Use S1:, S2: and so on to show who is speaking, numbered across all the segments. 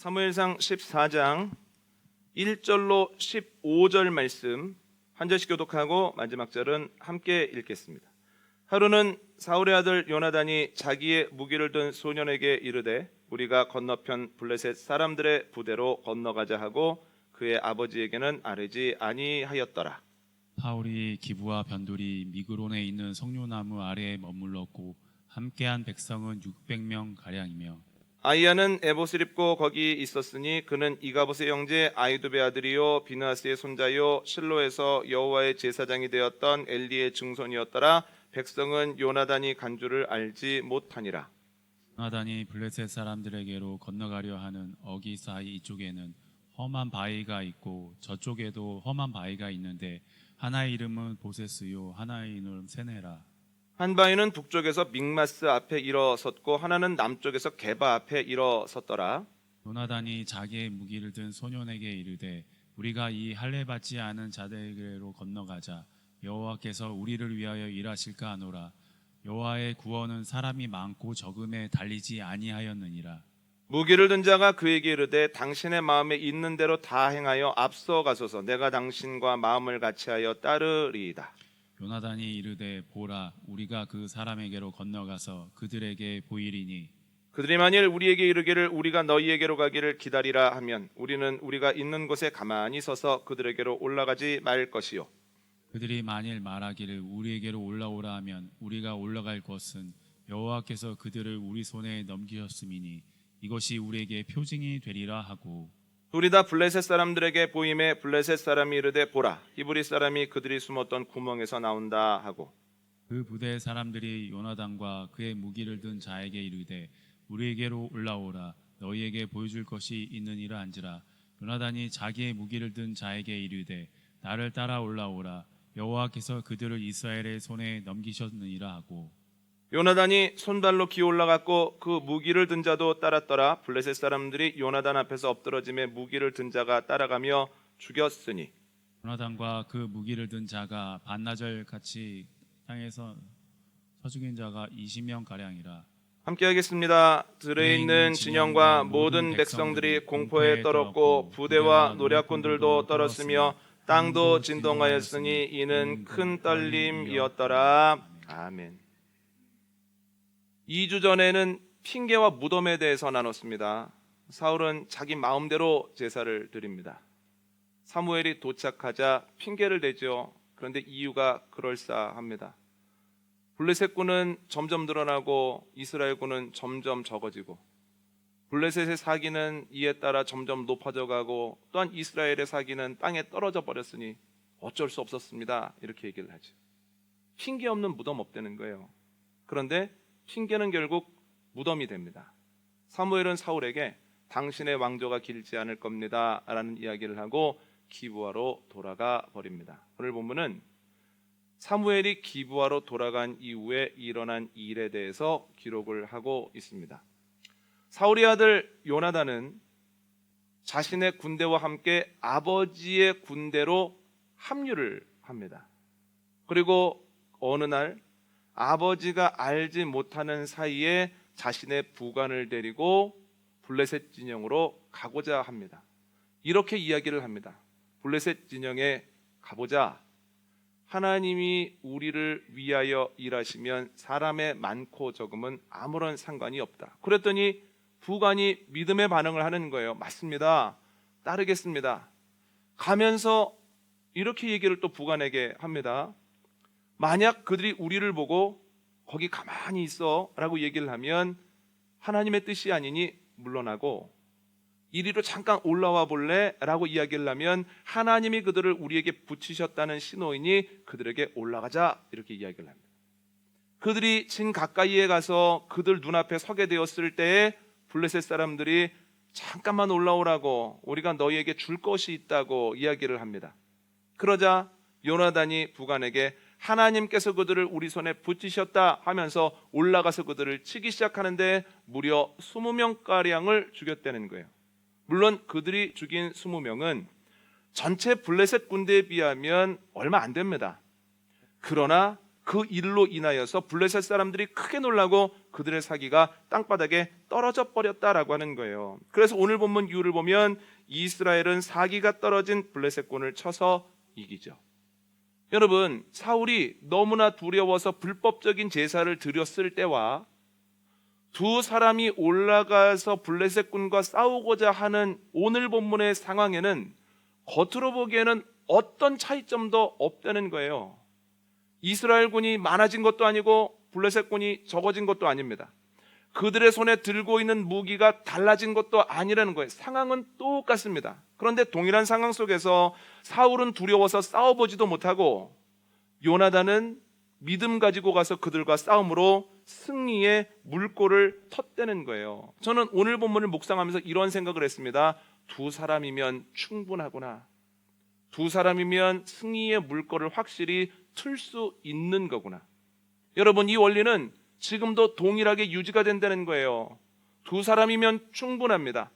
S1: 사무엘상 14장 1절로 15절 말씀 한 절씩 교독하고 마지막 절은 함께 읽겠습니다. 하루는 사울의 아들 요나단이 자기의 무기를 든 소년에게 이르되 우리가 건너편 블레셋 사람들의 부대로 건너가자 하고 그의 아버지에게는 아뢰지 아니하였더라.
S2: 사울이 기브와 변돌이 미그론에 있는 석류나무 아래에 머물렀고 함께한 백성은 600명 가량이며
S1: 아이야는 에봇을 입고 거기 있었으니 그는 이가봇의 형제 아이두베 아들이요 비느하스의 손자요 실로에서 여호와의 제사장이 되었던 엘리의 증손이었더라. 백성은 요나단이 간 줄을 알지 못하니라.
S2: 요나단이 블레셋 사람들에게로 건너가려 하는 어기 사이 이쪽에는 험한 바위가 있고 저쪽에도 험한 바위가 있는데 하나의 이름은 보세스요 하나의 이름은 세네라.
S1: 한 바위는 북쪽에서 믹마스 앞에 일어섰고 하나는 남쪽에서 게바 앞에 일어섰더라.
S2: 요나단이 자기의 무기를 든 소년에게 이르되 우리가 이 할례 받지 않은 자들에게로 건너가자. 여호와께서 우리를 위하여 일하실까 하노라. 여호와의 구원은 사람이 많고 적음에 달리지 아니하였느니라.
S1: 무기를 든 자가 그에게 이르되 당신의 마음에 있는 대로 다 행하여 앞서가소서. 내가 당신과 마음을 같이하여 따르리이다.
S2: 요나단이 이르되 보라 우리가 그 사람에게로 건너가서 그들에게 보이리니
S1: 그들이 만일 우리에게 이르기를 우리가 너희에게로 가기를 기다리라 하면 우리는 우리가 있는 곳에 가만히 서서 그들에게로 올라가지 말 것이요.
S2: 그들이 만일 말하기를 우리에게로 올라오라 하면 우리가 올라갈 것은 여호와께서 그들을 우리 손에 넘기셨음이니 이것이 우리에게 표징이 되리라 하고
S1: 둘이 다 블레셋 사람들에게 보임에 블레셋 사람이 이르되 보라 히브리 사람이 그들이 숨었던 구멍에서 나온다 하고
S2: 그 부대 사람들이 요나단과 그의 무기를 든 자에게 이르되 우리에게로 올라오라 너희에게 보여줄 것이 있느니라 한지라. 요나단이 자기의 무기를 든 자에게 이르되 나를 따라 올라오라 여호와께서 그들을 이스라엘의 손에 넘기셨느니라 하고
S1: 요나단이 손발로 기어 올라갔고 그 무기를 든 자도 따랐더라. 블레셋 사람들이 요나단 앞에서 엎드러짐에 무기를 든 자가 따라가며 죽였으니
S2: 요나단과 그 무기를 든 자가 반나절 같이 땅에서 서 죽인 자가 20명 가량이라.
S1: 함께 하겠습니다. 들에 있는 진영과 모든 백성들이 공포에 떨었고 부대와 노략군들도 떨었으며 땅도 진동하였으니 이는 큰 떨림이었더라. 아멘. 2주 전에는 핑계와 무덤에 대해서 나눴습니다. 사울은 자기 마음대로 제사를 드립니다. 사무엘이 도착하자 핑계를 대죠. 그런데 이유가 그럴싸합니다. 블레셋군은 점점 늘어나고 이스라엘군은 점점 적어지고 블레셋의 사기는 이에 따라 점점 높아져 가고 또한 이스라엘의 사기는 땅에 떨어져 버렸으니 어쩔 수 없었습니다. 이렇게 얘기를 하죠. 핑계 없는 무덤 없다는 거예요. 그런데 핑계는 결국 무덤이 됩니다. 사무엘은 사울에게 당신의 왕조가 길지 않을 겁니다 라는 이야기를 하고 기브아로 돌아가 버립니다. 오늘 본문은 사무엘이 기브아로 돌아간 이후에 일어난 일에 대해서 기록을 하고 있습니다. 사울의 아들 요나단은 자신의 군대와 함께 아버지의 군대로 합류를 합니다. 그리고 어느 날 아버지가 알지 못하는 사이에 자신의 부관을 데리고 블레셋 진영으로 가고자 합니다. 이렇게 이야기를 합니다. 블레셋 진영에 가보자. 하나님이 우리를 위하여 일하시면 사람의 많고 적음은 아무런 상관이 없다. 그랬더니 부관이 믿음의 반응을 하는 거예요. 맞습니다. 따르겠습니다. 가면서 이렇게 얘기를 또 부관에게 합니다. 만약 그들이 우리를 보고 거기 가만히 있어 라고 얘기를 하면 하나님의 뜻이 아니니 물러나고 이리로 잠깐 올라와 볼래? 라고 이야기를 하면 하나님이 그들을 우리에게 붙이셨다는 신호이니 그들에게 올라가자 이렇게 이야기를 합니다. 그들이 진 가까이에 가서 그들 눈앞에 서게 되었을 때에 블레셋 사람들이 잠깐만 올라오라고 우리가 너희에게 줄 것이 있다고 이야기를 합니다. 그러자 요나단이 부관에게 하나님께서 그들을 우리 손에 붙이셨다 하면서 올라가서 그들을 치기 시작하는데 무려 20명가량을 죽였다는 거예요. 물론 그들이 죽인 20명은 전체 블레셋 군대에 비하면 얼마 안 됩니다. 그러나 그 일로 인하여서 블레셋 사람들이 크게 놀라고 그들의 사기가 땅바닥에 떨어져 버렸다라고 하는 거예요. 그래서 오늘 본문 이유를 보면 이스라엘은 사기가 떨어진 블레셋군을 쳐서 이기죠. 여러분, 사울이 너무나 두려워서 불법적인 제사를 드렸을 때와 두 사람이 올라가서 블레셋군과 싸우고자 하는 오늘 본문의 상황에는 겉으로 보기에는 어떤 차이점도 없다는 거예요. 이스라엘군이 많아진 것도 아니고 블레셋군이 적어진 것도 아닙니다. 그들의 손에 들고 있는 무기가 달라진 것도 아니라는 거예요. 상황은 똑같습니다. 그런데 동일한 상황 속에서 사울은 두려워서 싸워보지도 못하고 요나단은 믿음 가지고 가서 그들과 싸움으로 승리의 물꼬를 텄다는 거예요. 저는 오늘 본문을 묵상하면서 이런 생각을 했습니다. 두 사람이면 충분하구나. 두 사람이면 승리의 물꼬를 확실히 틀 수 있는 거구나. 여러분, 이 원리는 지금도 동일하게 유지가 된다는 거예요. 두 사람이면 충분합니다.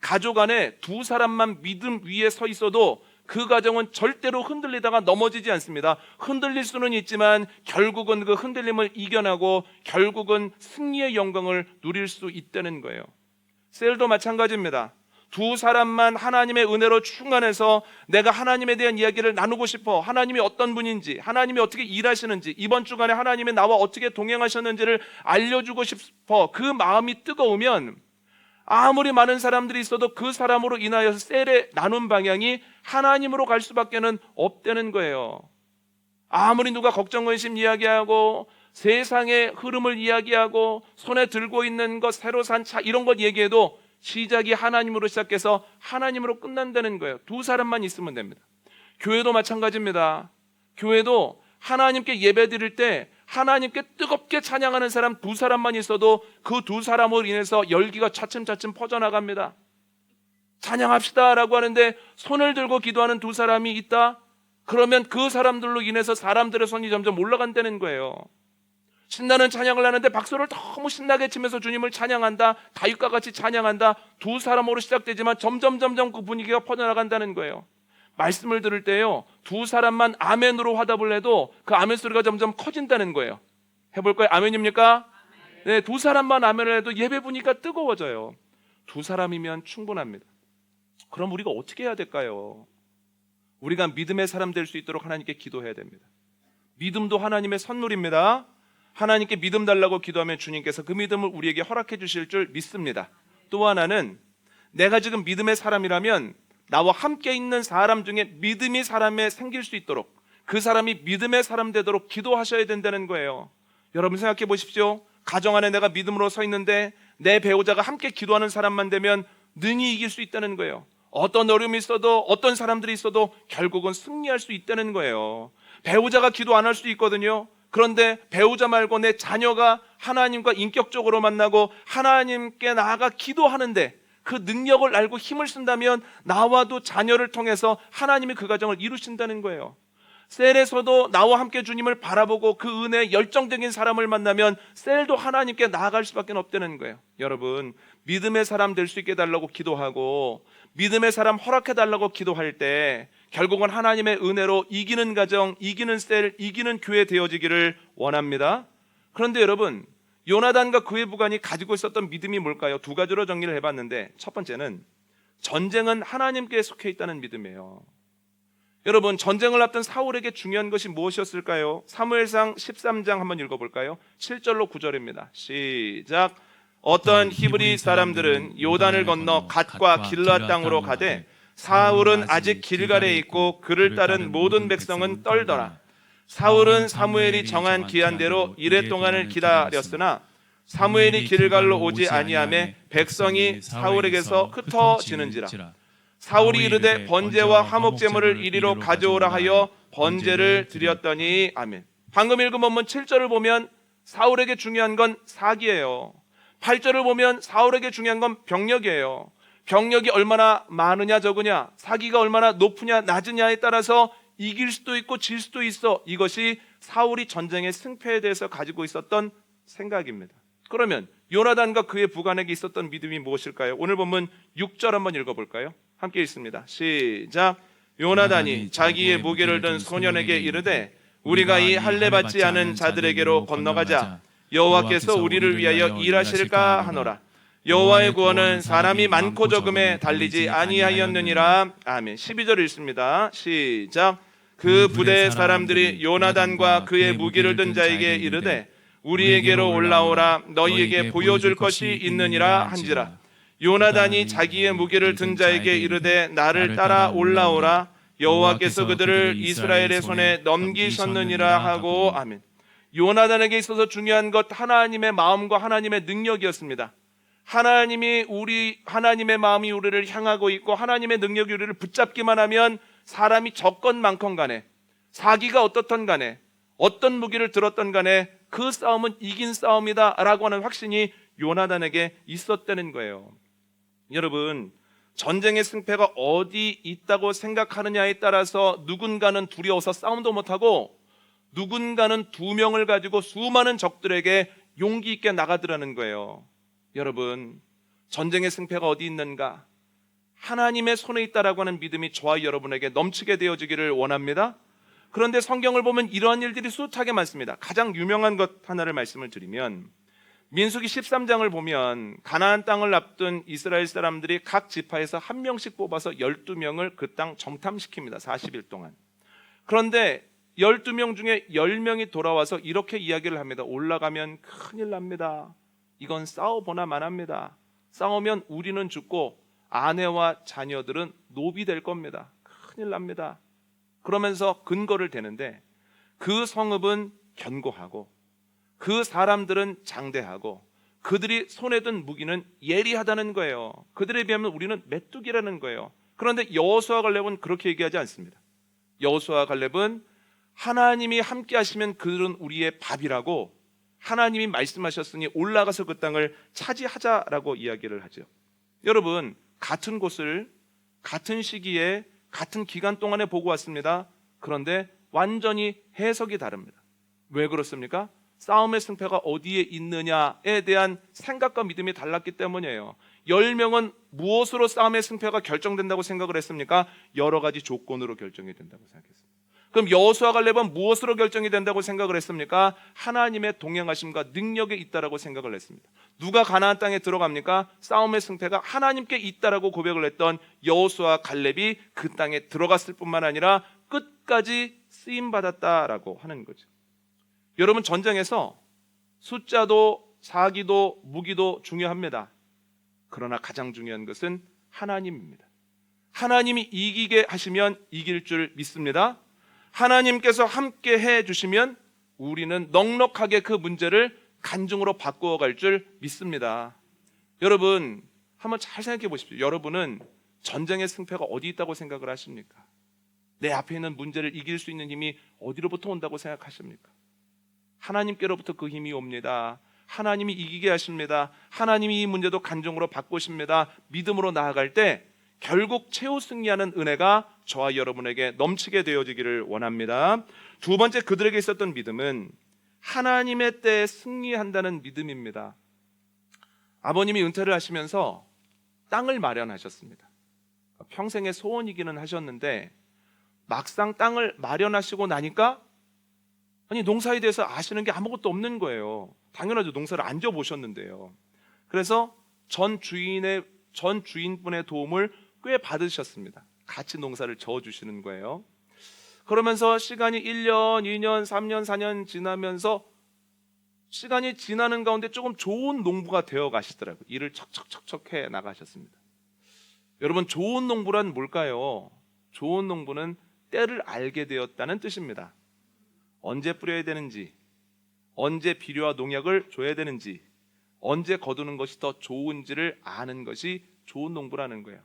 S1: 가족 안에 두 사람만 믿음 위에 서 있어도 그 가정은 절대로 흔들리다가 넘어지지 않습니다. 흔들릴 수는 있지만 결국은 그 흔들림을 이겨나고 결국은 승리의 영광을 누릴 수 있다는 거예요. 셀도 마찬가지입니다. 두 사람만 하나님의 은혜로 충만해서 내가 하나님에 대한 이야기를 나누고 싶어, 하나님이 어떤 분인지, 하나님이 어떻게 일하시는지, 이번 주간에 하나님이 나와 어떻게 동행하셨는지를 알려주고 싶어, 그 마음이 뜨거우면 아무리 많은 사람들이 있어도 그 사람으로 인하여서 셀의 나눈 방향이 하나님으로 갈 수밖에는 없다는 거예요. 아무리 누가 걱정, 근심 이야기하고 세상의 흐름을 이야기하고 손에 들고 있는 것, 새로 산 차 이런 것 얘기해도 시작이 하나님으로 시작해서 하나님으로 끝난다는 거예요. 두 사람만 있으면 됩니다. 교회도 마찬가지입니다. 교회도 하나님께 예배 드릴 때 하나님께 뜨겁게 찬양하는 사람 두 사람만 있어도 그 두 사람으로 인해서 열기가 차츰차츰 퍼져나갑니다. 찬양합시다 라고 하는데 손을 들고 기도하는 두 사람이 있다? 그러면 그 사람들로 인해서 사람들의 손이 점점 올라간다는 거예요. 신나는 찬양을 하는데 박수를 너무 신나게 치면서 주님을 찬양한다, 다윗과 같이 찬양한다. 두 사람으로 시작되지만 점점 그 분위기가 퍼져나간다는 거예요. 말씀을 들을 때요, 두 사람만 아멘으로 화답을 해도 그 아멘 소리가 점점 커진다는 거예요. 해볼까요? 아멘입니까? 네, 두 사람만 아멘을 해도 예배 분위기가 뜨거워져요. 두 사람이면 충분합니다. 그럼 우리가 어떻게 해야 될까요? 우리가 믿음의 사람 될 수 있도록 하나님께 기도해야 됩니다. 믿음도 하나님의 선물입니다. 하나님께 믿음 달라고 기도하면 주님께서 그 믿음을 우리에게 허락해 주실 줄 믿습니다. 또 하나는 내가 지금 믿음의 사람이라면 나와 함께 있는 사람 중에 믿음이 사람에 생길 수 있도록, 그 사람이 믿음의 사람 되도록 기도하셔야 된다는 거예요. 여러분 생각해 보십시오. 가정 안에 내가 믿음으로 서 있는데 내 배우자가 함께 기도하는 사람만 되면 능히 이길 수 있다는 거예요. 어떤 어려움이 있어도 어떤 사람들이 있어도 결국은 승리할 수 있다는 거예요. 배우자가 기도 안 할 수 있거든요. 그런데 배우자 말고 내 자녀가 하나님과 인격적으로 만나고 하나님께 나아가 기도하는데 그 능력을 알고 힘을 쓴다면 나와도 자녀를 통해서 하나님이 그 가정을 이루신다는 거예요. 셀에서도 나와 함께 주님을 바라보고 그 은혜에 열정적인 사람을 만나면 셀도 하나님께 나아갈 수밖에 없다는 거예요. 여러분, 믿음의 사람 될 수 있게 해달라고 기도하고 믿음의 사람 허락해달라고 기도할 때 결국은 하나님의 은혜로 이기는 가정, 이기는 셀, 이기는 교회 되어지기를 원합니다. 그런데 여러분, 요나단과 그의 부관이 가지고 있었던 믿음이 뭘까요? 두 가지로 정리를 해봤는데, 첫 번째는 전쟁은 하나님께 속해 있다는 믿음이에요. 여러분, 전쟁을 앞둔 사울에게 중요한 것이 무엇이었을까요? 사무엘상 13장 한번 읽어볼까요? 7절로 9절입니다. 시작. 어떤 히브리 사람들은 요단을 건너 갓과 길르앗 땅으로 가되 사울은 아직 길갈에 있고 그를 따른 모든 백성은 떨더라. 사울은 사무엘이 정한 기한대로 이레 동안을 기다렸으나 사무엘이 길갈로 오지 아니하매 백성이 사울에게서 흩어지는지라. 사울이 이르되 번제와 화목 제물을 이리로 가져오라 하여 번제를 드렸더니 아멘. 방금 읽은 본문 7절을 보면 사울에게 중요한 건 사기예요. 8절을 보면 사울에게 중요한 건 병력이에요. 병력이 얼마나 많으냐 적으냐, 사기가 얼마나 높으냐 낮으냐에 따라서 이길 수도 있고 질 수도 있어. 이것이 사울이 전쟁의 승패에 대해서 가지고 있었던 생각입니다. 그러면 요나단과 그의 부관에게 있었던 믿음이 무엇일까요? 오늘 본문 6절 한번 읽어볼까요? 함께 읽습니다. 시작. 요나단이 자기의 무기를 든 소년에게 이르되 우리가 이 할례 받지 않은 자들에게로 건너가자. 여호와께서 우리를 위하여 일하실까 하노라. 여호와의 구원은 사람이 많고 적음에 달리지 아니하였느니라. 아멘. 12절 읽습니다. 시작. 그 부대의 사람들이 요나단과 그의 무기를 든 자에게 이르되 우리에게로 올라오라. 너희에게 보여줄 것이 있느니라 한지라. 요나단이 자기의 무기를 든 자에게 이르되 나를 따라 올라오라. 여호와께서 그들을 이스라엘의 손에 넘기셨느니라 하고. 아멘. 요나단에게 있어서 중요한 것 하나님의 마음과 하나님의 능력이었습니다. 하나님의 마음이 우리를 향하고 있고 하나님의 능력이 우리를 붙잡기만 하면 사람이 적건 많건 간에, 사기가 어떻든 간에, 어떤 무기를 들었던 간에 그 싸움은 이긴 싸움이다 라고 하는 확신이 요나단에게 있었다는 거예요. 여러분, 전쟁의 승패가 어디 있다고 생각하느냐에 따라서 누군가는 두려워서 싸움도 못하고 누군가는 2명을 가지고 수많은 적들에게 용기 있게 나가더라는 거예요. 여러분, 전쟁의 승패가 어디 있는가? 하나님의 손에 있다라고 하는 믿음이 저와 여러분에게 넘치게 되어지기를 원합니다. 그런데 성경을 보면 이러한 일들이 숱하게 많습니다. 가장 유명한 것 하나를 말씀을 드리면 민수기 13장을 보면 가나안 땅을 앞둔 이스라엘 사람들이 각 지파에서 한 명씩 뽑아서 12명을 그 땅 정탐시킵니다. 40일 동안. 그런데 12명 중에 10명이 돌아와서 이렇게 이야기를 합니다. 올라가면 큰일 납니다. 이건 싸워보나 마나합니다. 싸우면 우리는 죽고 아내와 자녀들은 노비 될 겁니다. 큰일 납니다. 그러면서 근거를 대는데 그 성읍은 견고하고 그 사람들은 장대하고 그들이 손에 든 무기는 예리하다는 거예요. 그들에 비하면 우리는 메뚜기라는 거예요. 그런데 여호수아 갈렙은 그렇게 얘기하지 않습니다. 여호수아 갈렙은 하나님이 함께 하시면 그들은 우리의 밥이라고 하나님이 말씀하셨으니 올라가서 그 땅을 차지하자라고 이야기를 하죠. 여러분, 같은 곳을 같은 시기에 같은 기간 동안에 보고 왔습니다. 그런데 완전히 해석이 다릅니다. 왜 그렇습니까? 싸움의 승패가 어디에 있느냐에 대한 생각과 믿음이 달랐기 때문이에요. 10명은 무엇으로 싸움의 승패가 결정된다고 생각을 했습니까? 여러 가지 조건으로 결정이 된다고 생각했습니다. 그럼 여호수아 갈렙은 무엇으로 결정이 된다고 생각을 했습니까? 하나님의 동행하심과 능력에 있다라고 생각을 했습니다. 누가 가나안 땅에 들어갑니까? 싸움의 승패가 하나님께 있다라고 고백을 했던 여호수아 갈렙이 그 땅에 들어갔을 뿐만 아니라 끝까지 쓰임 받았다라고 하는 거죠. 여러분, 전쟁에서 숫자도 사기도 무기도 중요합니다. 그러나 가장 중요한 것은 하나님입니다. 하나님이 이기게 하시면 이길 줄 믿습니다. 하나님께서 함께 해주시면 우리는 넉넉하게 그 문제를 간증으로 바꾸어 갈 줄 믿습니다. 여러분, 한번 잘 생각해 보십시오. 여러분은 전쟁의 승패가 어디 있다고 생각을 하십니까? 내 앞에 있는 문제를 이길 수 있는 힘이 어디로부터 온다고 생각하십니까? 하나님께로부터 그 힘이 옵니다. 하나님이 이기게 하십니다. 하나님이 이 문제도 간증으로 바꾸십니다. 믿음으로 나아갈 때 결국 최후 승리하는 은혜가 저와 여러분에게 넘치게 되어지기를 원합니다. 두 번째, 그들에게 있었던 믿음은 하나님의 때에 승리한다는 믿음입니다. 아버님이 은퇴를 하시면서 땅을 마련하셨습니다. 평생의 소원이기는 하셨는데 막상 땅을 마련하시고 나니까 농사에 대해서 아시는 게 아무것도 없는 거예요. 당연하죠. 농사를 안 져보셨는데요. 그래서 전 주인분의 도움을 꽤 받으셨습니다. 같이 농사를 저어주시는 거예요. 그러면서 시간이 1년, 2년, 3년, 4년 지나면서 시간이 지나는 가운데 조금 좋은 농부가 되어 가시더라고요. 일을 척척척척 해 나가셨습니다. 여러분, 좋은 농부란 뭘까요? 좋은 농부는 때를 알게 되었다는 뜻입니다. 언제 뿌려야 되는지, 언제 비료와 농약을 줘야 되는지, 언제 거두는 것이 더 좋은지를 아는 것이 좋은 농부라는 거예요.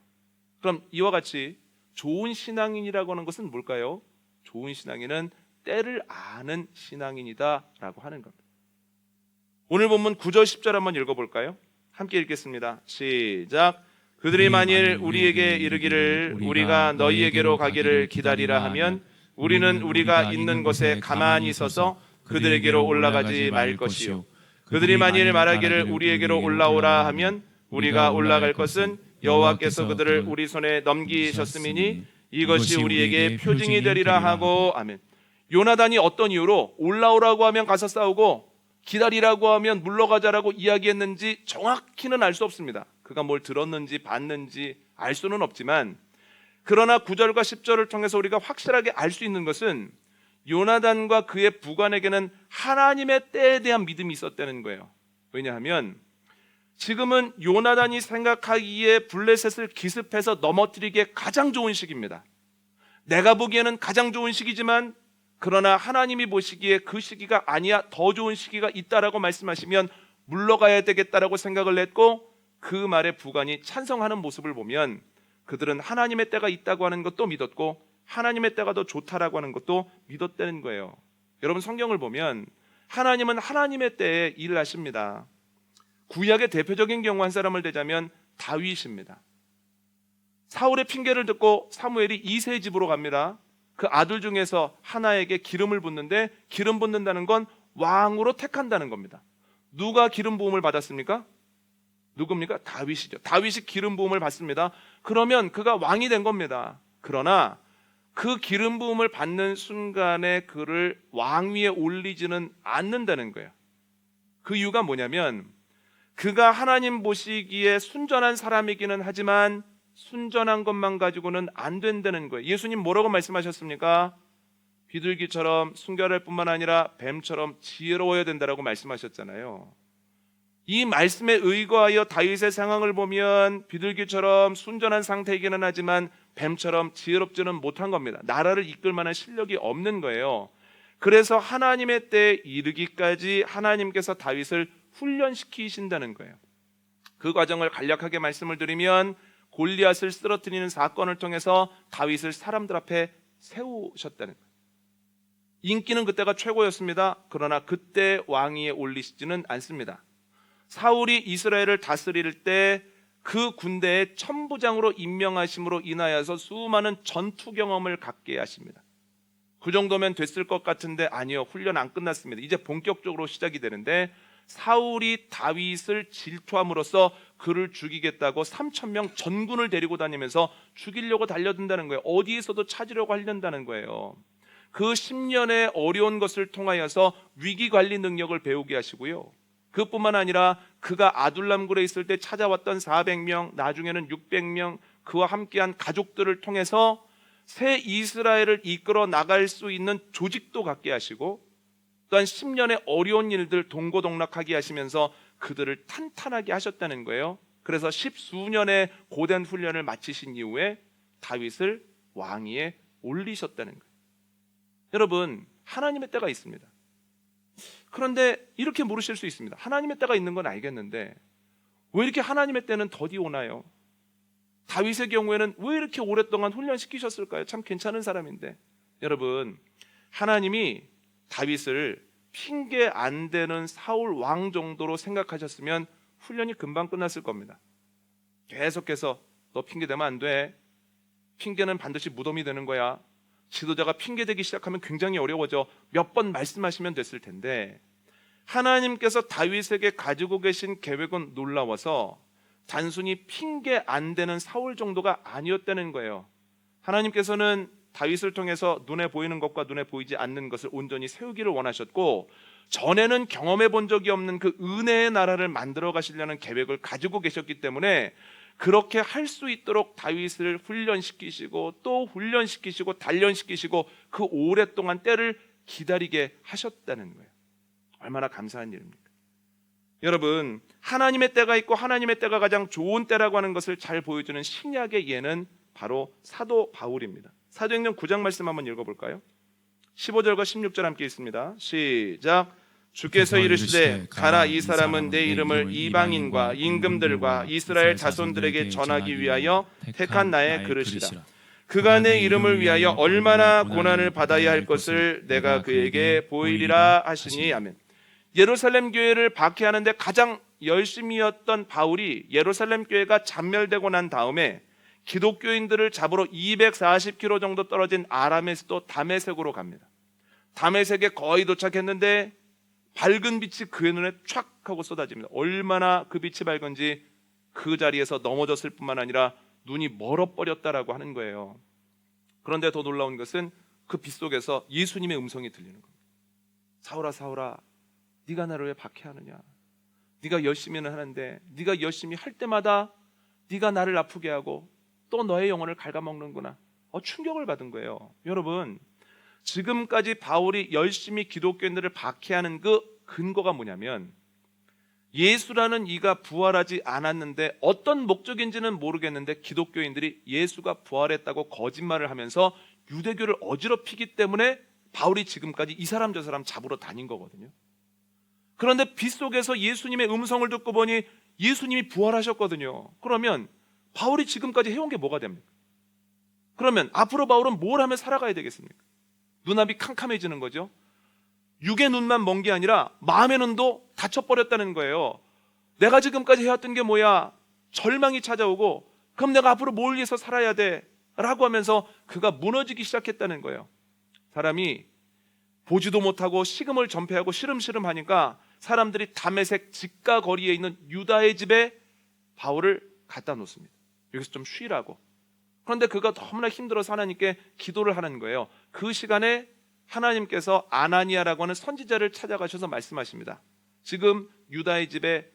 S1: 그럼 이와 같이 좋은 신앙인이라고 하는 것은 뭘까요? 좋은 신앙인은 때를 아는 신앙인이다라고 하는 겁니다. 오늘 본문 9절 10절 한번 읽어볼까요? 함께 읽겠습니다. 시작. 그들이 만일 우리에게 이르기를 우리가 너희에게로 가기를 기다리라 하면 우리는 우리가 있는 곳에 가만히 서서 그들에게로 올라가지 말 것이요. 그들이 만일 말하기를 우리에게로 올라오라 하면 우리가 올라갈 것은 여호와께서 그들을 우리 손에 넘기셨음이니 이것이 우리에게 표징이 되리라 하고. 아멘. 요나단이 어떤 이유로 올라오라고 하면 가서 싸우고 기다리라고 하면 물러가자라고 이야기했는지 정확히는 알 수 없습니다. 그가 뭘 들었는지 봤는지 알 수는 없지만, 그러나 9절과 10절을 통해서 우리가 확실하게 알 수 있는 것은 요나단과 그의 부관에게는 하나님의 때에 대한 믿음이 있었다는 거예요. 왜냐하면 지금은 요나단이 생각하기에 블레셋을 기습해서 넘어뜨리기에 가장 좋은 시기입니다. 내가 보기에는 가장 좋은 시기지만, 그러나 하나님이 보시기에 그 시기가 아니야, 더 좋은 시기가 있다라고 말씀하시면 물러가야 되겠다라고 생각을 했고, 그 말에 부관이 찬성하는 모습을 보면 그들은 하나님의 때가 있다고 하는 것도 믿었고 하나님의 때가 더 좋다라고 하는 것도 믿었다는 거예요. 여러분, 성경을 보면 하나님은 하나님의 때에 일을 하십니다. 구약의 대표적인 경우 한 사람을 대자면 다윗입니다. 사울의 핑계를 듣고 사무엘이 이새의 집으로 갑니다. 그 아들 중에서 하나에게 기름을 붓는데, 기름 붓는다는 건 왕으로 택한다는 겁니다. 누가 기름 부음을 받았습니까? 누굽니까? 다윗이죠. 다윗이 기름 부음을 받습니다. 그러면 그가 왕이 된 겁니다. 그러나 그 기름 부음을 받는 순간에 그를 왕위에 올리지는 않는다는 거예요. 그 이유가 뭐냐면, 그가 하나님 보시기에 순전한 사람이기는 하지만 순전한 것만 가지고는 안 된다는 거예요. 예수님 뭐라고 말씀하셨습니까? 비둘기처럼 순결할 뿐만 아니라 뱀처럼 지혜로워야 된다라고 말씀하셨잖아요. 이 말씀에 의거하여 다윗의 상황을 보면 비둘기처럼 순전한 상태이기는 하지만 뱀처럼 지혜롭지는 못한 겁니다. 나라를 이끌 만한 실력이 없는 거예요. 그래서 하나님의 때에 이르기까지 하나님께서 다윗을 훈련시키신다는 거예요. 그 과정을 간략하게 말씀을 드리면, 골리앗을 쓰러뜨리는 사건을 통해서 다윗을 사람들 앞에 세우셨다는 거예요. 인기는 그때가 최고였습니다. 그러나 그때 왕위에 올리시지는 않습니다. 사울이 이스라엘을 다스릴 때 그 군대의 천부장으로 임명하심으로 인하여서 수많은 전투 경험을 갖게 하십니다. 그 정도면 됐을 것 같은데 아니요, 훈련 안 끝났습니다. 이제 본격적으로 시작이 되는데, 사울이 다윗을 질투함으로써 그를 죽이겠다고 3,000명 전군을 데리고 다니면서 죽이려고 달려든다는 거예요. 어디에서도 찾으려고 하려는 거예요. 그 10년의 어려운 것을 통하여서 위기관리 능력을 배우게 하시고요, 그뿐만 아니라 그가 아둘람굴에 있을 때 찾아왔던 400명, 나중에는 600명, 그와 함께한 가족들을 통해서 새 이스라엘을 이끌어 나갈 수 있는 조직도 갖게 하시고, 또한 10년의 어려운 일들 동고동락하게 하시면서 그들을 탄탄하게 하셨다는 거예요. 그래서 10수년의 고된 훈련을 마치신 이후에 다윗을 왕위에 올리셨다는 거예요. 여러분, 하나님의 때가 있습니다. 그런데 이렇게 물으실 수 있습니다. 하나님의 때가 있는 건 알겠는데 왜 이렇게 하나님의 때는 더디 오나요? 다윗의 경우에는 왜 이렇게 오랫동안 훈련시키셨을까요? 참 괜찮은 사람인데. 여러분, 하나님이 다윗을 핑계 안 되는 사울 왕 정도로 생각하셨으면 훈련이 금방 끝났을 겁니다. 계속해서 너 핑계 대면 안 돼. 핑계는 반드시 무덤이 되는 거야. 지도자가 핑계대기 시작하면 굉장히 어려워져. 몇 번 말씀하시면 됐을 텐데, 하나님께서 다윗에게 가지고 계신 계획은 놀라워서 단순히 핑계 안 되는 사울 정도가 아니었다는 거예요. 하나님께서는 다윗을 통해서 눈에 보이는 것과 눈에 보이지 않는 것을 온전히 세우기를 원하셨고, 전에는 경험해 본 적이 없는 그 은혜의 나라를 만들어 가시려는 계획을 가지고 계셨기 때문에 그렇게 할 수 있도록 다윗을 훈련시키시고 또 훈련시키시고 단련시키시고 그 오랫동안 때를 기다리게 하셨다는 거예요. 얼마나 감사한 일입니까? 여러분, 하나님의 때가 있고 하나님의 때가 가장 좋은 때라고 하는 것을 잘 보여주는 신약의 예는 바로 사도 바울입니다. 사도행전 9장 말씀 한번 읽어볼까요? 15절과 16절 함께 있습니다. 시작. 주께서 이르시되 가라, 이 사람은 내 이름을 이방인과 임금들과 이스라엘 자손들에게 전하기 위하여 택한 나의 그릇이라. 그가 내 이름을 위하여 얼마나 고난을 받아야 할 것을 내가 그에게 보이리라 하시니. 아멘. 예루살렘 교회를 박해하는데 가장 열심이었던 바울이 예루살렘 교회가 잔멸되고 난 다음에 기독교인들을 잡으러 240km 정도 떨어진 아람의 수도 다메섹으로 갑니다. 다메섹에 거의 도착했는데 밝은 빛이 그의 눈에 촥 하고 쏟아집니다. 얼마나 그 빛이 밝은지 그 자리에서 넘어졌을 뿐만 아니라 눈이 멀어버렸다라고 하는 거예요. 그런데 더 놀라운 것은 그 빗속에서 예수님의 음성이 들리는 겁니다. 사울아 사울아, 네가 나를 왜 박해하느냐? 네가 열심히는 하는데 네가 열심히 할 때마다 네가 나를 아프게 하고 또 너의 영혼을 갉아먹는구나. 충격을 받은 거예요. 여러분, 지금까지 바울이 열심히 기독교인들을 박해하는 그 근거가 뭐냐면, 예수라는 이가 부활하지 않았는데 어떤 목적인지는 모르겠는데 기독교인들이 예수가 부활했다고 거짓말을 하면서 유대교를 어지럽히기 때문에 바울이 지금까지 이 사람 저 사람 잡으러 다닌 거거든요. 그런데 빗속에서 예수님의 음성을 듣고 보니 예수님이 부활하셨거든요. 그러면 바울이 지금까지 해온 게 뭐가 됩니까? 그러면 앞으로 바울은 뭘 하며 살아가야 되겠습니까? 눈앞이 캄캄해지는 거죠. 육의 눈만 먼 게 아니라 마음의 눈도 닫혀버렸다는 거예요. 내가 지금까지 해왔던 게 뭐야? 절망이 찾아오고 그럼 내가 앞으로 뭘 위해서 살아야 돼? 라고 하면서 그가 무너지기 시작했다는 거예요. 사람이 보지도 못하고 식음을 전폐하고 시름시름 하니까 사람들이 다메섹 직가 거리에 있는 유다의 집에 바울을 갖다 놓습니다. 여기서 좀 쉬라고. 그런데 그가 너무나 힘들어서 하나님께 기도를 하는 거예요. 그 시간에 하나님께서 아나니아라고 하는 선지자를 찾아가셔서 말씀하십니다. 지금 유다의 집에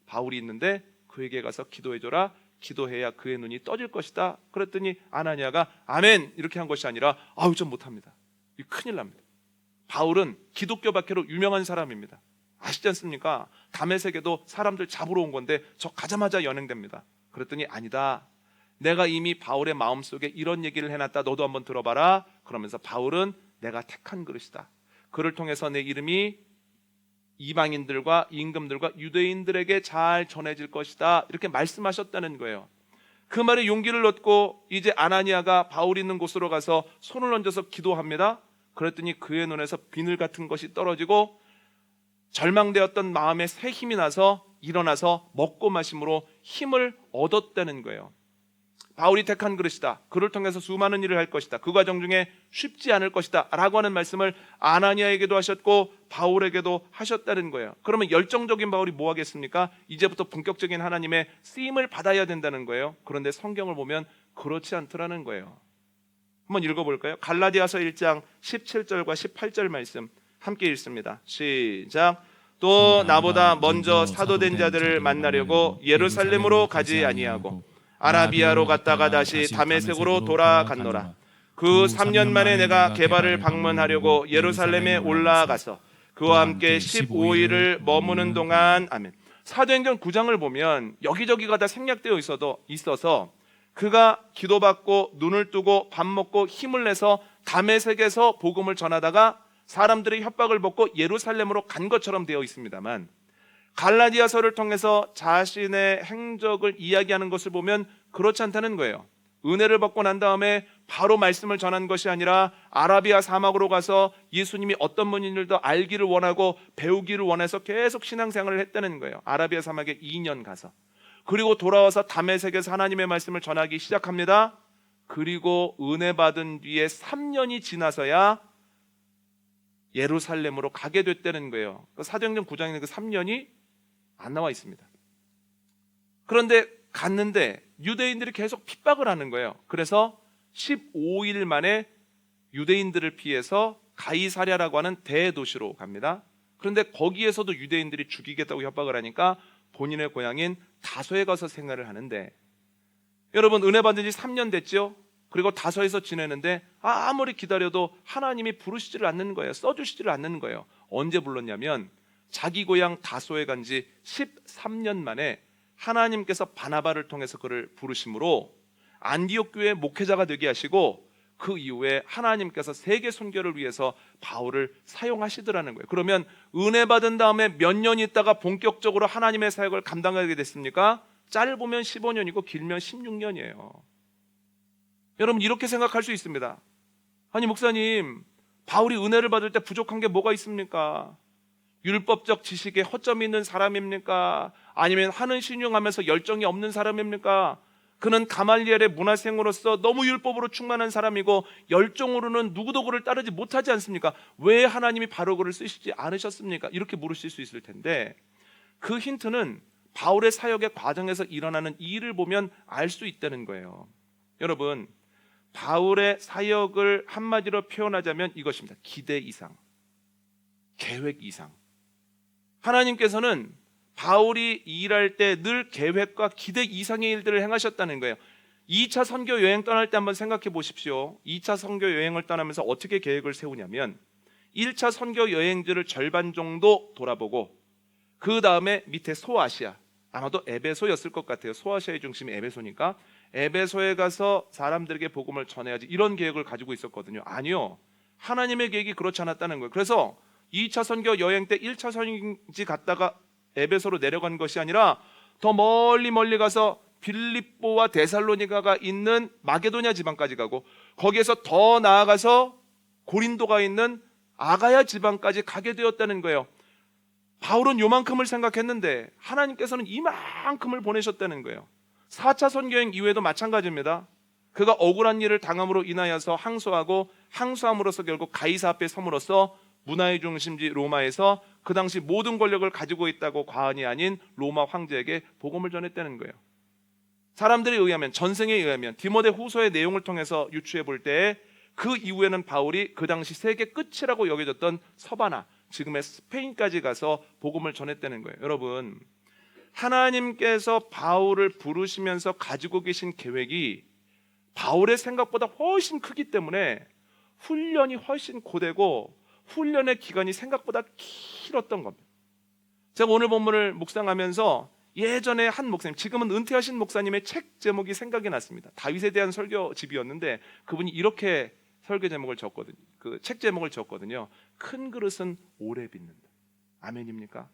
S1: 바울이 있는데 그에게 가서 기도해줘라. 기도해야 그의 눈이 떠질 것이다. 그랬더니 아나니아가 아멘 이렇게 한 것이 아니라 아우 좀 못합니다. 큰일 납니다. 바울은 기독교 박해로 유명한 사람입니다. 아시지 않습니까? 다메섹에도 사람들 잡으러 온 건데 저 가자마자 연행됩니다. 그랬더니 아니다. 내가 이미 바울의 마음속에 이런 얘기를 해놨다. 너도 한번 들어봐라. 그러면서 바울은 내가 택한 그릇이다. 그를 통해서 내 이름이 이방인들과 임금들과 유대인들에게 잘 전해질 것이다. 이렇게 말씀하셨다는 거예요. 그 말에 용기를 얻고 이제 아나니아가 바울 있는 곳으로 가서 손을 얹어서 기도합니다. 그랬더니 그의 눈에서 비늘 같은 것이 떨어지고 절망되었던 마음에 새 힘이 나서 일어나서 먹고 마심으로 힘을 얻었다는 거예요. 바울이 택한 그릇이다. 그를 통해서 수많은 일을 할 것이다. 그 과정 중에 쉽지 않을 것이다 라고 하는 말씀을 아나니아에게도 하셨고 바울에게도 하셨다는 거예요. 그러면 열정적인 바울이 뭐 하겠습니까? 이제부터 본격적인 하나님의 쓰임을 받아야 된다는 거예요. 그런데 성경을 보면 그렇지 않더라는 거예요. 한번 읽어볼까요? 갈라디아서 1장 17절과 18절 말씀 함께 읽습니다. 시작. 또 나보다 먼저 사도된 자들을 만나려고 예루살렘으로 가지 아니하고 아라비아로 갔다가 다시 다메섹으로 돌아갔노라. 그 3년 만에 내가 게바를 방문하려고 예루살렘에 올라가서 그와 함께 15일을 머무는 동안 아멘. 사도행전 9장을 보면 여기저기가 다 생략되어 있어서 그가 기도받고 눈을 뜨고 밥 먹고 힘을 내서 다메섹에서 복음을 전하다가 사람들의 협박을 받고 예루살렘으로 간 것처럼 되어 있습니다만 갈라디아서를 통해서 자신의 행적을 이야기하는 것을 보면 그렇지 않다는 거예요. 은혜를 받고 난 다음에 바로 말씀을 전한 것이 아니라 아라비아 사막으로 가서 예수님이 어떤 분인지를 더 알기를 원하고 배우기를 원해서 계속 신앙생활을 했다는 거예요. 아라비아 사막에 2년 가서. 그리고 돌아와서 다메섹에서 하나님의 말씀을 전하기 시작합니다. 그리고 은혜 받은 뒤에 3년이 지나서야 예루살렘으로 가게 됐다는 거예요. 사도행전 9장에 그 3년이 안 나와 있습니다. 그런데 갔는데 유대인들이 계속 핍박을 하는 거예요. 그래서 15일 만에 유대인들을 피해서 가이사랴라고 하는 대도시로 갑니다. 그런데 거기에서도 유대인들이 죽이겠다고 협박을 하니까 본인의 고향인 다소에 가서 생활을 하는데, 여러분 은혜 받은 지 3년 됐죠? 그리고 다소에서 지내는데 아무리 기다려도 하나님이 부르시지를 않는 거예요. 써주시지를 않는 거예요. 언제 불렀냐면 자기 고향 다소에 간 지 13년 만에 하나님께서 바나바를 통해서 그를 부르심으로 안디옥 교회 목회자가 되게 하시고 그 이후에 하나님께서 세계 선교를 위해서 바울을 사용하시더라는 거예요. 그러면 은혜 받은 다음에 몇 년 있다가 본격적으로 하나님의 사역을 감당하게 됐습니까? 짧으면 15년이고 길면 16년이에요. 여러분 이렇게 생각할 수 있습니다. 아니 목사님, 바울이 은혜를 받을 때 부족한 게 뭐가 있습니까? 율법적 지식에 허점이 있는 사람입니까? 아니면 하는 신용하면서 열정이 없는 사람입니까? 그는 가말리엘의 문화생으로서 너무 율법으로 충만한 사람이고 열정으로는 누구도 그를 따르지 못하지 않습니까? 왜 하나님이 바로 그를 쓰시지 않으셨습니까? 이렇게 물으실 수 있을 텐데 그 힌트는 바울의 사역의 과정에서 일어나는 일을 보면 알 수 있다는 거예요. 여러분, 바울의 사역을 한마디로 표현하자면 이것입니다. 기대 이상, 계획 이상. 하나님께서는 바울이 일할 때 늘 계획과 기대 이상의 일들을 행하셨다는 거예요. 2차 선교 여행 떠날 때 한번 생각해 보십시오. 2차 선교 여행을 떠나면서 어떻게 계획을 세우냐면 1차 선교 여행지를 절반 정도 돌아보고 그 다음에 밑에 소아시아, 아마도 에베소였을 것 같아요. 소아시아의 중심이 에베소니까 에베소에 가서 사람들에게 복음을 전해야지, 이런 계획을 가지고 있었거든요. 아니요, 하나님의 계획이 그렇지 않았다는 거예요. 그래서 2차 선교 여행 때 1차 선교지 갔다가 에베소로 내려간 것이 아니라 더 멀리 가서 빌립보와 데살로니가가 있는 마게도냐 지방까지 가고, 거기에서 더 나아가서 고린도가 있는 아가야 지방까지 가게 되었다는 거예요. 바울은 요만큼을 생각했는데 하나님께서는 이만큼을 보내셨다는 거예요. 4차 선교행 이후에도 마찬가지입니다. 그가 억울한 일을 당함으로 인하여서 항소하고 항소함으로써 결국 가이사 앞에 섬으로써 문화의 중심지 로마에서 그 당시 모든 권력을 가지고 있다고 과언이 아닌 로마 황제에게 복음을 전했다는 거예요. 사람들에 의하면, 전승에 의하면, 디모데 후서의 내용을 통해서 유추해 볼 때 그 이후에는 바울이 그 당시 세계 끝이라고 여겨졌던 서바나, 지금의 스페인까지 가서 복음을 전했다는 거예요. 여러분, 하나님께서 바울을 부르시면서 가지고 계신 계획이 바울의 생각보다 훨씬 크기 때문에 훈련이 훨씬 고되고 훈련의 기간이 생각보다 길었던 겁니다. 제가 오늘 본문을 묵상하면서 예전에 한 목사님, 지금은 은퇴하신 목사님의 책 제목이 생각이 났습니다. 다윗에 대한 설교집이었는데 그분이 이렇게 설교 제목을 적거든요. 그 책 제목을 적거든요. 큰 그릇은 오래 빚는다. 아멘입니까?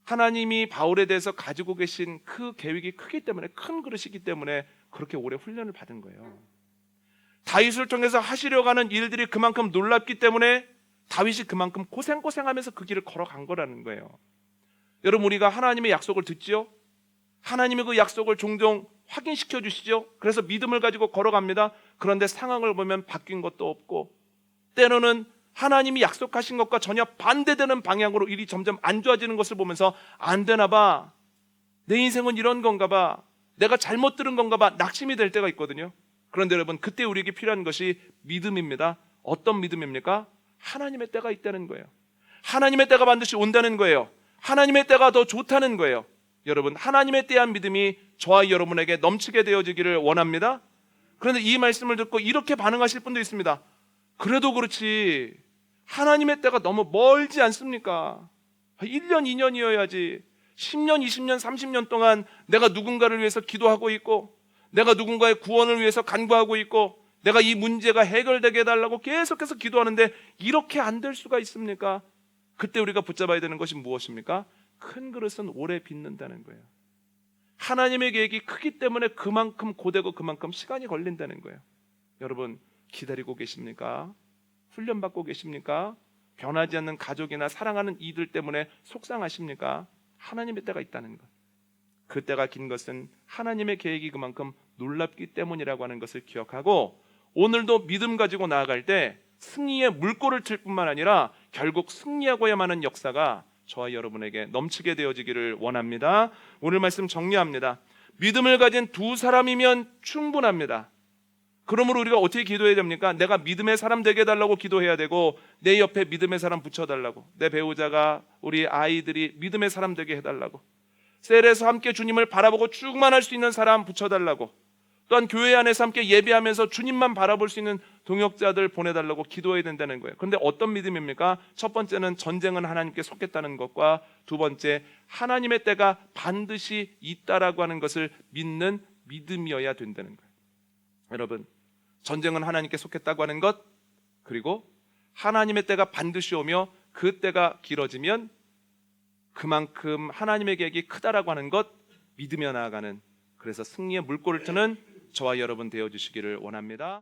S1: 하나님이 바울에 대해서 가지고 계신 그 계획이 크기 때문에, 큰 그릇이기 때문에 그렇게 오래 훈련을 받은 거예요. 다윗을 통해서 하시려고 하는 일들이 그만큼 놀랍기 때문에 다윗이 그만큼 고생하면서 그 길을 걸어간 거라는 거예요. 여러분, 우리가 하나님의 약속을 듣지요? 하나님의 그 약속을 종종 확인시켜 주시죠? 그래서 믿음을 가지고 걸어갑니다. 그런데 상황을 보면 바뀐 것도 없고, 때로는 하나님이 약속하신 것과 전혀 반대되는 방향으로 일이 점점 안 좋아지는 것을 보면서 안 되나 봐, 내 인생은 이런 건가 봐, 내가 잘못 들은 건가 봐, 낙심이 될 때가 있거든요. 그런데 여러분, 그때 우리에게 필요한 것이 믿음입니다. 어떤 믿음입니까? 하나님의 때가 있다는 거예요. 하나님의 때가 반드시 온다는 거예요. 하나님의 때가 더 좋다는 거예요. 여러분, 하나님의 때한 믿음이 저와 여러분에게 넘치게 되어지기를 원합니다. 그런데 이 말씀을 듣고 이렇게 반응하실 분도 있습니다. 그래도 그렇지, 하나님의 때가 너무 멀지 않습니까? 1년, 2년이어야지 10년, 20년, 30년 동안 내가 누군가를 위해서 기도하고 있고, 내가 누군가의 구원을 위해서 간구하고 있고, 내가 이 문제가 해결되게 해달라고 계속해서 기도하는데 이렇게 안 될 수가 있습니까? 그때 우리가 붙잡아야 되는 것이 무엇입니까? 큰 그릇은 오래 빚는다는 거예요. 하나님의 계획이 크기 때문에 그만큼 고되고 그만큼 시간이 걸린다는 거예요. 여러분, 기다리고 계십니까? 훈련받고 계십니까? 변하지 않는 가족이나 사랑하는 이들 때문에 속상하십니까? 하나님의 때가 있다는 것. 그 때가 긴 것은 하나님의 계획이 그만큼 놀랍기 때문이라고 하는 것을 기억하고, 오늘도 믿음 가지고 나아갈 때 승리의 물꼬를 틀 뿐만 아니라 결국 승리하고야만 하는 역사가 저와 여러분에게 넘치게 되어지기를 원합니다. 오늘 말씀 정리합니다. 믿음을 가진 두 사람이면 충분합니다. 그러므로 우리가 어떻게 기도해야 됩니까? 내가 믿음의 사람 되게 해달라고 기도해야 되고, 내 옆에 믿음의 사람 붙여달라고, 내 배우자가, 우리 아이들이 믿음의 사람 되게 해달라고, 셀에서 함께 주님을 바라보고 쭉만 할 수 있는 사람 붙여달라고, 또한 교회 안에서 함께 예배하면서 주님만 바라볼 수 있는 동역자들 보내달라고 기도해야 된다는 거예요. 그런데 어떤 믿음입니까? 첫 번째는 전쟁은 하나님께 속겠다는 것과, 두 번째 하나님의 때가 반드시 있다라고 하는 것을 믿는 믿음이어야 된다는 거예요. 여러분, 전쟁은 하나님께 속했다고 하는 것, 그리고 하나님의 때가 반드시 오며 그 때가 길어지면 그만큼 하나님의 계획이 크다라고 하는 것 믿으며 나아가는, 그래서 승리의 물꼬를 트는 저와 여러분 되어주시기를 원합니다.